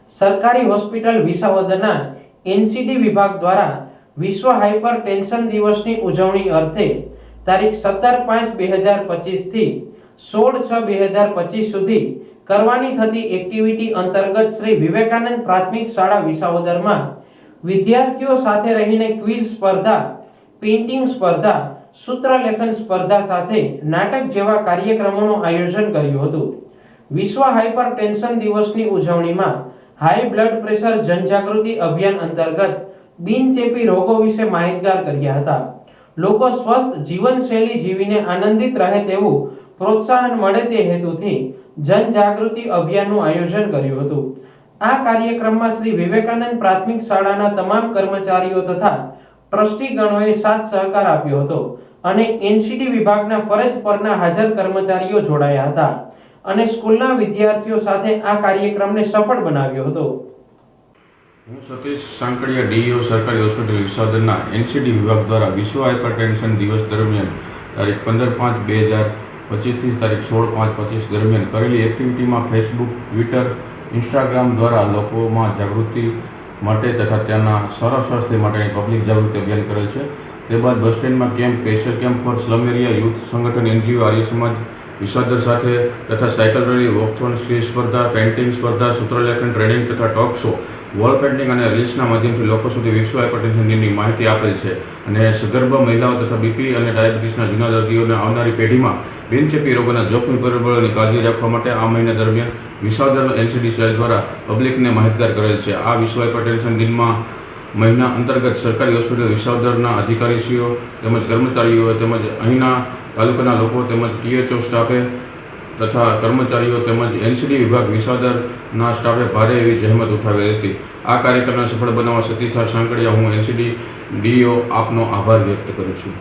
સરકારી hospital વિસાવદરના NCD વિભાગ દ્વારા વિશ્વ હાઇપર ટેન્શન દિવસની ઉજવણી અર્થે તારીખ 17/5/2025 થી 16/6/2025 સુધી કરવાની થતી એક્ટિવિટી અંતર્ગત શ્રી વિવેકાનંદ પ્રાથમિક શાળા વિસાવદરમાં વિદ્યાર્થીઓ સાથે રહીને ક્વિઝ સ્પર્ધા, પેઇન્ટિંગ સ્પર્ધા, સૂત્રલેખન સ્પર્ધા સાથે નાટક જેવા કાર્યક્રમોનું આયોજન કર્યું હતું। વિશ્વ હાઇપર ટેન્શન દિવસની ઉજવણીમાં હાઈ બ્લડ પ્રેશર જનજાગૃતિ અભિયાન અંતર્ગત બિનચેપી રોગો વિશે માહિતગાર કર્યા હતા। લોકો સ્વસ્થ જીવનશૈલી જીવીને આનંદિત રહે તેવું પ્રોત્સાહન મળે તે હેતુથી જનજાગૃતિ અભિયાનનું આયોજન કર્યું હતું। આ કાર્યક્રમમાં શ્રી વિવેકાનંદ પ્રાથમિક શાળાના તમામ કર્મચારીઓ તથા ટ્રસ્ટીગણોએ સાથ સહકાર આપ્યો હતો અને એનસીડી વિભાગના ફરજ પરના હાજર કર્મચારીઓ જોડાયા હતા અને સ્કૂલના વિદ્યાર્થીઓ સાથે આ કાર્યક્રમને સફળ બનાવ્યો હતો। હું સતીશ સાંકળિયા ડીઈઓ સરકારી હોસ્પિટલ વિસાવદરના એનસીડી વિભાગ દ્વારા વિશ્વ હાઇપરટેન્શન દિવસ દરમિયાન તારીખ 15/5/2025 થી તારીખ 16/5/25 દરમિયાન કરેલી એક્ટિવિટીમાં ફેસબુક, ટ્વિટર, ઇન્સ્ટાગ્રામ દ્વારા લોકોમાં જાગૃતિ માટે તથા તેના સારા સ્વાસ્થ્ય માટેની પબ્લિક જાગૃતિ અભિયાન કરેલ છે। તે બાદ બસ સ્ટેન્ડમાં camp, pressure camp for slum area, youth સંગઠન, એનજીઓ, આર્ય સમાજ વિસાવદર સાથે તથા સાયકલ રેલી, વોકથોન, ક્વિઝ સ્પર્ધા, પેઇન્ટિંગ સ્પર્ધા, સૂત્રલેખન ટ્રેનિંગ તથા ટોક શો, વોલ પેઇન્ટિંગ અને રીલ્સના માધ્યમથી લોકો સુધી વિશ્વ હાઇપરટેન્શન દિનની માહિતી આપેલ છે અને સગર્ભા મહિલાઓ તથા બીપી અને ડાયાબિટીસના જૂના દર્દીઓને આવનારી પેઢીમાં બિનચેપી રોગોના જોખમી પરિબળોની કાળજી રાખવા માટે આ મહિના દરમિયાન વિસાવદર એનસીડી સેલ દ્વારા પબ્લિકને માહિતગાર કરેલ છે। આ વિશ્વ હાઇપરટેન્શન દિનમાં મહિના અંતર્ગત સરકારી હોસ્પિટલ વિસાવદરના અધિકારીશ્રીઓ તેમજ કર્મચારીઓ તેમજ અહીંના તાલુકાના લોકો તેમજ ટીએચઓ સ્ટાફે તથા કર્મચારીઓ તેમજ એનસીડી વિભાગ વિસાવદરના સ્ટાફે ભારે એવી જહેમત ઉઠાવેલી હતી। આ કાર્યક્રમને સફળ બનાવવા સતીશ સાંકળિયા, હું એનસીડી ડીઈઓ આપનો આભાર વ્યક્ત કરું છું।